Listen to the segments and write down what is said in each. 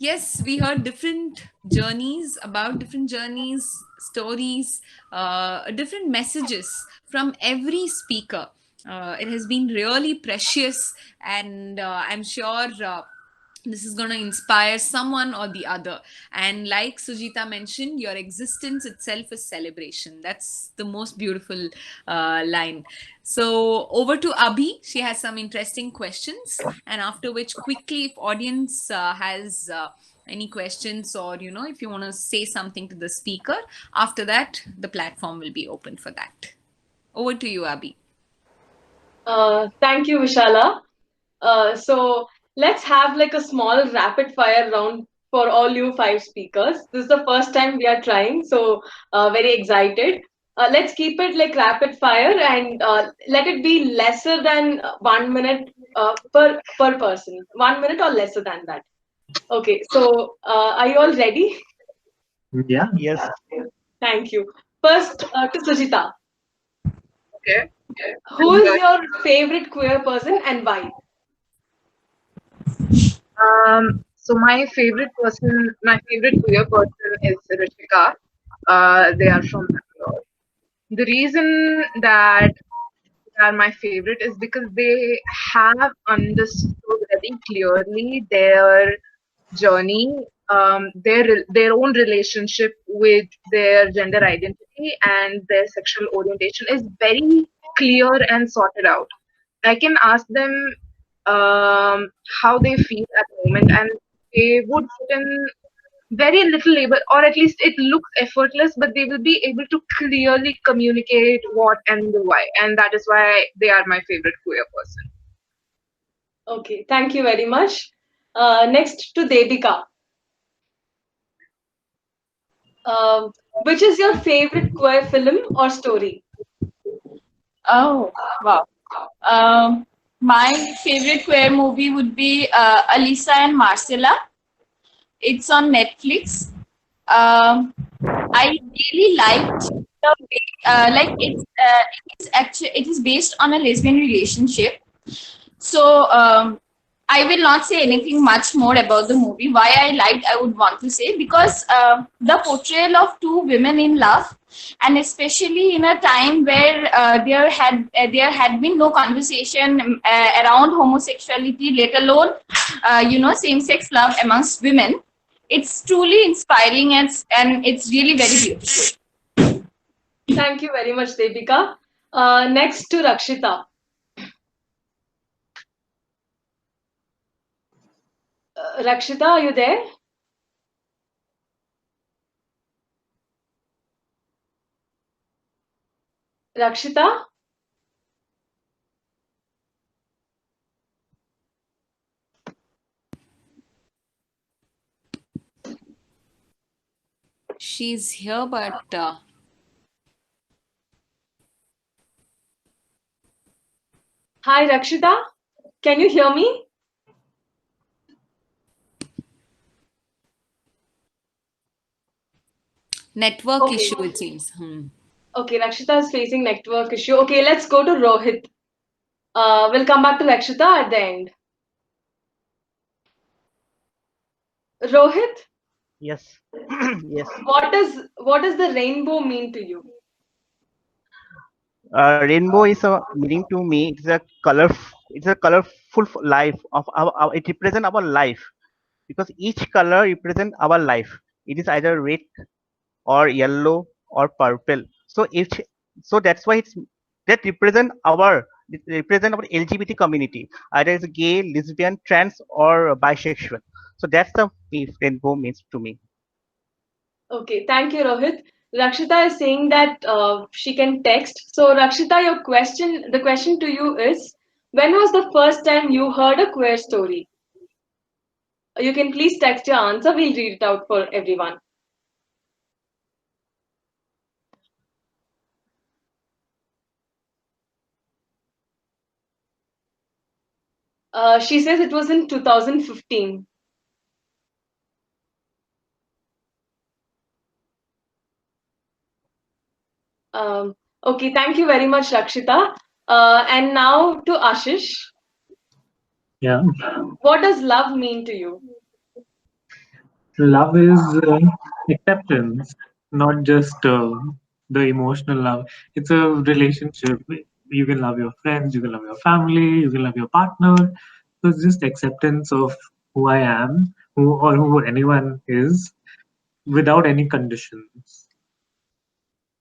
Yes, we heard different journeys, about different journeys, stories, different messages from every speaker. It has been really precious, and I'm sure this is going to inspire someone or the other. And like Sujita mentioned, your existence itself is celebration. That's the most beautiful line. So over to Abhi. She has some interesting questions, and after which, quickly, if audience has any questions, or if you want to say something to the speaker, after that the platform will be open for that. Over to you, Abhi. Thank you, Vishala. So let's have like a small rapid fire round for all you five speakers. This is the first time we are trying, so very excited. Let's keep it like rapid fire and let it be lesser than 1 minute per person. 1 minute or lesser than that. Okay, so are you all ready? Yeah. Yes. Thank you. First, to Sujita. Okay. Who is your favorite queer person and why? So my favorite queer person is Rishika. They are from Bangalore. The reason that they are my favorite is because they have understood very clearly their journey, their own relationship with their gender identity and their sexual orientation is very clear and sorted out. I can ask them how they feel at the moment, and they would put in very little labor, or at least it looks effortless, but they will be able to clearly communicate what and the why, and that is why they are my favorite queer person. Okay, thank you very much. Next to Devika. Which is your favorite queer film or story? Oh, wow. My favorite queer movie would be Alisa and Marcella. It's on Netflix. Um, I really liked the way, it is based on a lesbian relationship. So I will not say anything much more about the movie. Why I liked, I would want to say, because the portrayal of two women in love, and especially in a time where there had been no conversation around homosexuality, let alone same-sex love amongst women. It's truly inspiring, and it's really very beautiful. Thank you very much, Devika. Next to Rakshita. Rakshita, are you there? Rakshita? She's here, but Hi, Rakshita. Can you hear me? network Okay. issue, it seems. Okay, Rakshita is facing network issue. Okay, let's go to Rohit. We'll come back to Rakshita at the end. Rohit, Yes. Yes. what does the rainbow mean to you? Rainbow is a meaning to me. It's a color. It's a colorful life of our. It represents our life because each color represents our life. It is either red or yellow or purple. So that's why it's that represent our LGBT community. Either it's gay, lesbian, trans, or bisexual. So that's the rainbow means to me. Okay, thank you, Rohit. Rakshita is saying that she can text. So, Rakshita, the question to you is, when was the first time you heard a queer story? You can please text your answer. We'll read it out for everyone. She says it was in 2015. Okay, thank you very much, Rakshita. And now to Ashish. Yeah. What does love mean to you? Love is acceptance, not just the emotional love. It's a relationship. You can love your friends, you can love your family, you can love your partner. So it's just acceptance of who I am, who anyone is, without any conditions.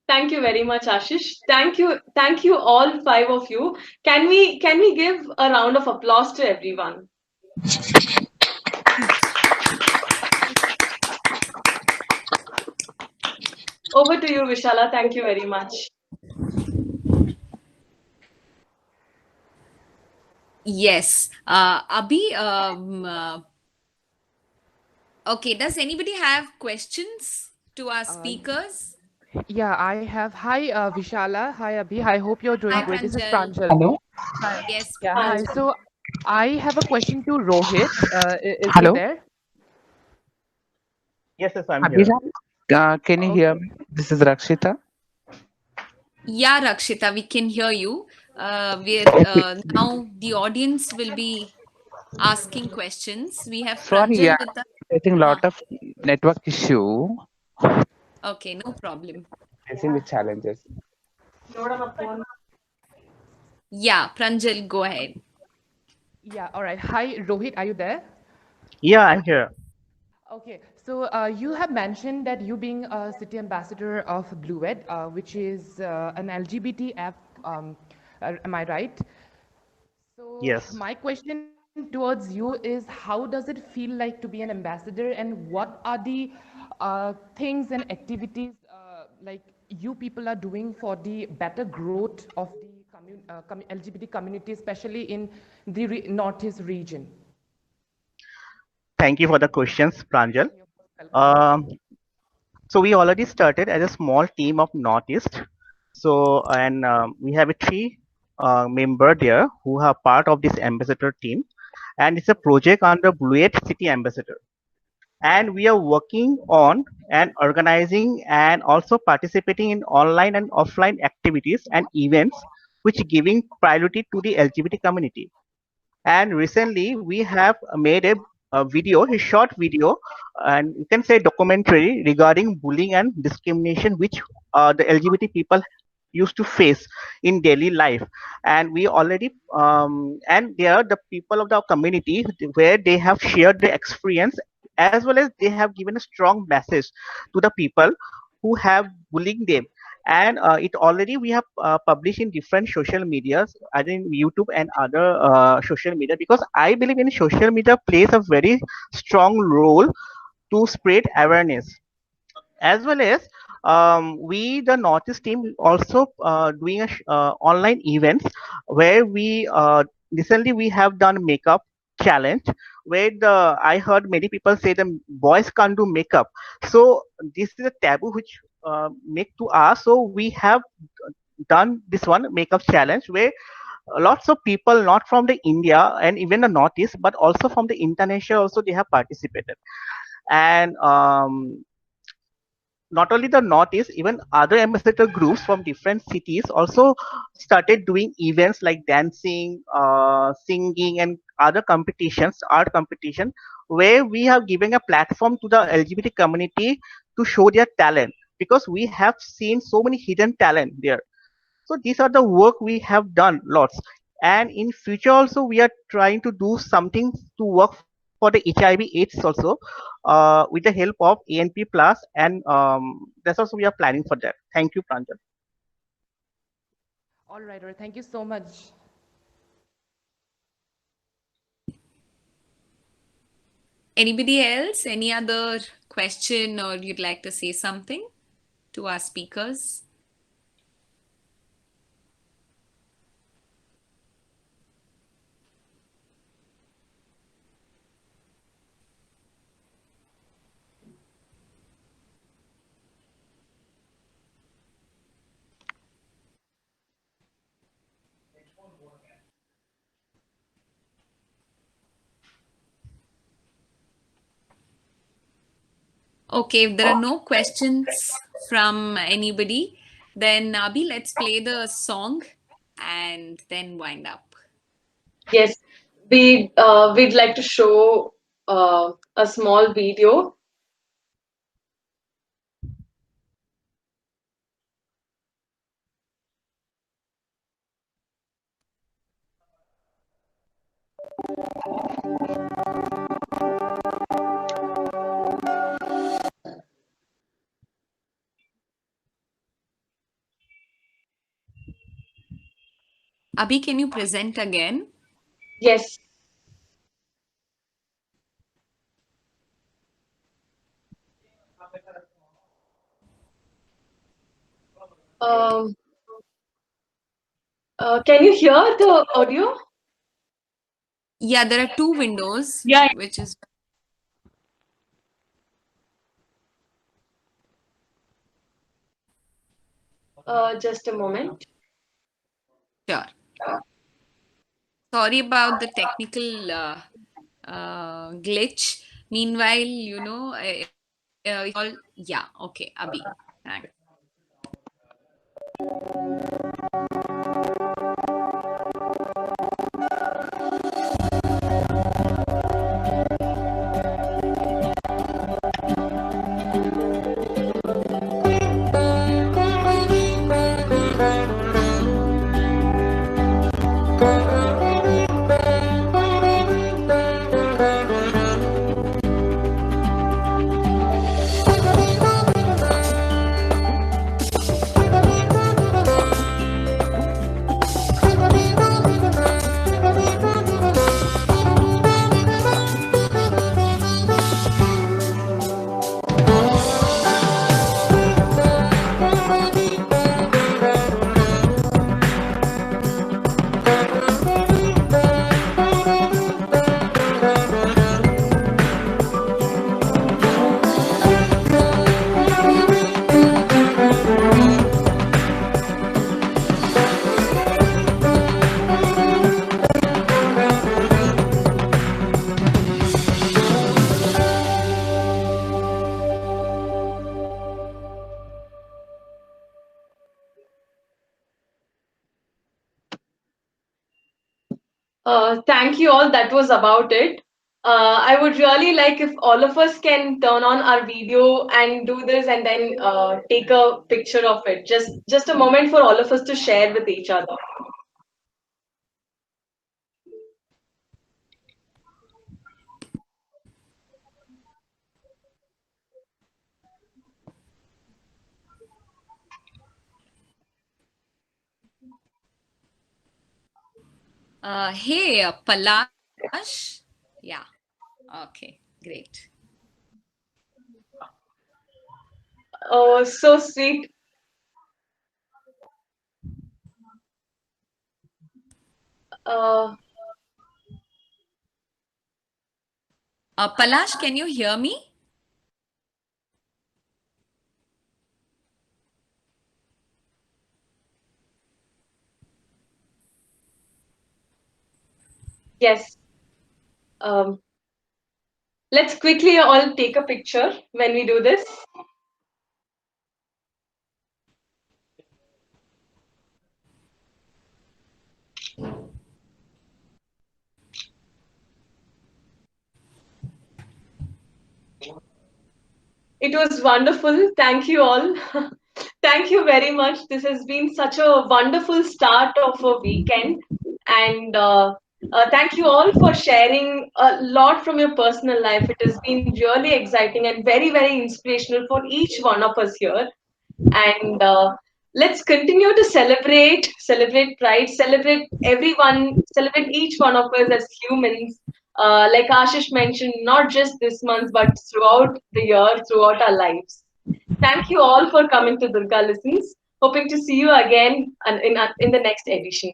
Thank you very much, Ashish. Thank you all five of you. Can we give a round of applause to everyone? Over to you, Vishala. Thank you very much. Yes. Abhi, okay, does anybody have questions to our speakers? Yeah, I have. Hi, Vishala. Hi, Abhi. I hope you're doing Hi, great. This is Pranjal. Pranjal. Hello. Hi. Yes, Yeah, hi. Pranjal. So I have a question to Rohit. Is he Hello. there? Yes, yes, I'm here. Abhijit, can you hear Okay. me? This is Rakshita. Yeah, Rakshita, we can hear you. Okay. Now the audience will be asking questions. We have Sorry, yeah, Pranjal with us. I'm facing a Huh. lot of network issue. Okay, no problem. Facing with challenges. Yeah, Pranjal, go ahead. Yeah, all right. Hi, Rohit. Are you there? Yeah, I'm here. Okay. So you have mentioned that you being a city ambassador of Blued, which is an LGBT app. Am I right? So Yes. my question towards you is, how does it feel like to be an ambassador, and what are the things and activities like you people are doing for the better growth of the LGBT community, especially in the Northeast region? Thank you for the questions, Pranjal. You're welcome. Um, so we already started as a small team of Northeast. So and we have a three member there who are part of this ambassador team, and it's a project under Bluet City Ambassador. And we are working on and organizing and also participating in online and offline activities and events which giving priority to the LGBT community. And recently we have made a video, a short video, and you can say documentary regarding bullying and discrimination which the LGBT people used to face in daily life. And we already and they are the people of the community where they have shared their experience, as well as they have given a strong message to the people who have bullying them. And it already we have published in different social medias, either in YouTube and other social media, because I believe in social media plays a very strong role to spread awareness, as well as we the Northeast team also doing online events where we recently we have done makeup challenge, where the I heard many people say the boys can't do makeup. So this is a taboo which make to us, so we have done this one makeup challenge where lots of people not from the India and even the Northeast but also from the international also they have participated. And not only the Northeast, even other ambassador groups from different cities also started doing events like dancing, singing, and other competitions, art competition, where we have given a platform to the LGBT community to show their talent, because we have seen so many hidden talent there. So these are the work we have done lots. And in future also we are trying to do something to work for the HIV AIDS also, with the help of ANP plus, and that's also we are planning for that. Thank you, Pranjal. All right. Thank you so much. Anybody else? Any other question, or you'd like to say something to our speakers? Okay, if there are no questions from anybody, then Nabi, let's play the song and then wind up. Yes, we'd like to show a small video Abhi, can you present again? Yes. Um, can you hear the audio? Yeah, there are two windows, Yeah. which is Just a moment. sure. Sorry about the technical glitch. Meanwhile, all yeah, okay, Abhi, thanks. Thank you all. That was about it. I would really like if all of us can turn on our video and do this and then take a picture of it. Just a moment for all of us to share with each other. Hey, Palash. Yeah. Okay, great. Oh, so sweet. Palash, can you hear me? Yes. Let's quickly all take a picture when we do this. It was wonderful. Thank you all. Thank you very much. This has been such a wonderful start of a weekend. And thank you all for sharing a lot from your personal life. It has been really exciting and very, very inspirational for each one of us here. And let's continue to celebrate Pride, celebrate everyone, celebrate each one of us as humans. Like Ashish mentioned, not just this month, but throughout the year, throughout our lives. Thank you all for coming to Durga Listens. Hoping to see you again in the next edition.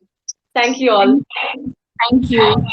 Thank you all. Thank you.